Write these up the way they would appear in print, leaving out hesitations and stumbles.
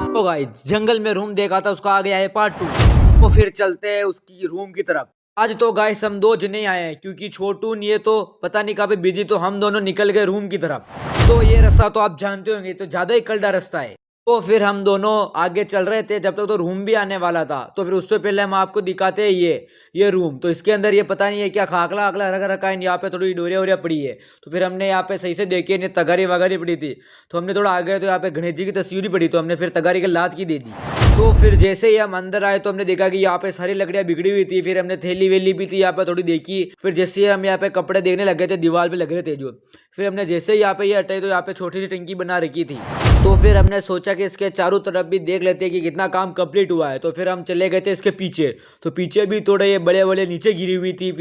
तो गाइस जंगल में रूम देखा था, उसका आ गया है पार्ट 2। तो फिर चलते हैं उसकी रूम की तरफ। आज तो गाइस हम दो जने आए हैं क्योंकि छोटू नहीं है तो पता नहीं कहाँ पे बिजी, तो हम दोनों निकल गए रूम की तरफ। तो ये रास्ता तो आप जानते होंगे, तो ज्यादा ही कलड़ा रास्ता है। तो फिर हम दोनों आगे चल रहे थे, जब तक तो रूम भी आने वाला था। तो फिर उससे पहले हम आपको दिखाते हैं ये रूम। तो इसके अंदर ये पता नहीं है क्या खाकला आकला रख रखा है, यहाँ पे थोड़ी डोरिया वोरिया पड़ी है। तो फिर हमने यहाँ पे सही से देखी नहीं, तगारी वगारी पड़ी थी। तो हमने थोड़ा आगे तो यहाँ पे गणेश जी की तस्वीर ही पड़ी, तो हमने फिर तगारी के लात की दे दी। तो फिर जैसे ही हम अंदर आए तो हमने देखा कि यहाँ पे सारी लकड़ियां बिगड़ी हुई थी। फिर हमने थैली वेली भी थी यहाँ पे थोड़ी देखी। फिर जैसे ही हम यहाँ पे कपड़े देखने लगे थे, दीवार पे लग रहे थे जो, फिर हमने जैसे ही यहाँ पे ये हटाई तो यहाँ पे छोटी सी टंकी बना रखी थी। तो फिर हमने सोचा कि इसके चारों तरफ भी देख लेते हैं कि कितना काम कंप्लीट हुआ है। तो फिर हम चले गए थे इसके पीछे। तो पीछे भी थोड़े ये बड़े बड़े नीचे गिरी हुई थी।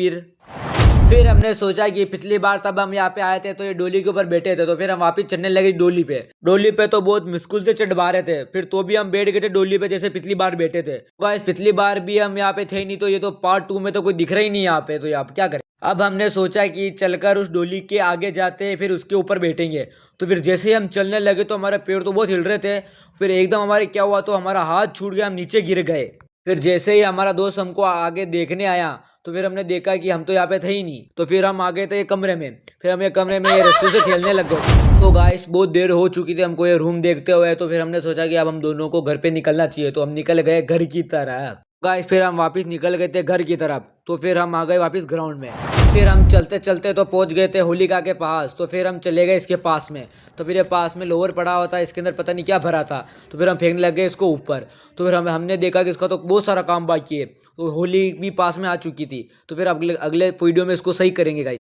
फिर हमने सोचा कि पिछली बार तब हम यहाँ पे आए थे तो ये डोली के ऊपर बैठे थे, तो फिर हम वापिस चढ़ने लगे डोली पे। डोली पे तो बहुत मुश्किल से चढ़वा रहे थे, फिर तो भी हम बैठ गए थे डोली पे जैसे पिछली बार बैठे थे। गाइस पिछली बार भी हम यहाँ पे थे नहीं, तो ये तो पार्ट 2 में तो कोई दिख रहा ही नहीं यहाँ पे, तो यहाँ पे क्या करें। अब हमने सोचा कि चलकर उस डोली के आगे जाते फिर उसके ऊपर बैठेंगे। तो फिर जैसे ही हम चलने लगे तो हमारे पैर तो बहुत हिल रहे थे। फिर एकदम हमारे क्या हुआ, तो हमारा हाथ छूट गया, हम नीचे गिर गए। फिर जैसे ही हमारा दोस्त हमको आगे देखने आया तो फिर हमने देखा कि हम तो यहाँ पे थे ही नहीं। तो फिर हम आ गए थे कमरे में। फिर हम ये कमरे में ये रस्सी से खेलने लग गए। तो गाइस बहुत देर हो चुकी थी हमको ये रूम देखते हुए। तो फिर हमने सोचा कि अब हम दोनों को घर पे निकलना चाहिए, तो हम निकल गए घर की तरफ। गाइस फिर हम वापस निकल गए थे घर की तरफ। तो फिर हम आ गए वापस ग्राउंड में। फिर हम चलते चलते तो पहुंच गए थे होलिका के पास। तो फिर हम चले गए इसके पास में। तो फिर ये पास में लोअर पड़ा हुआ था, इसके अंदर पता नहीं क्या भरा था। तो फिर हम फेंकने लग गए इसको ऊपर। तो फिर हमने देखा कि इसका तो बहुत सारा काम बाकी है। तो होली भी पास में आ चुकी थी। तो फिर अगले अगले वीडियो में इसको सही करेंगे गाइस।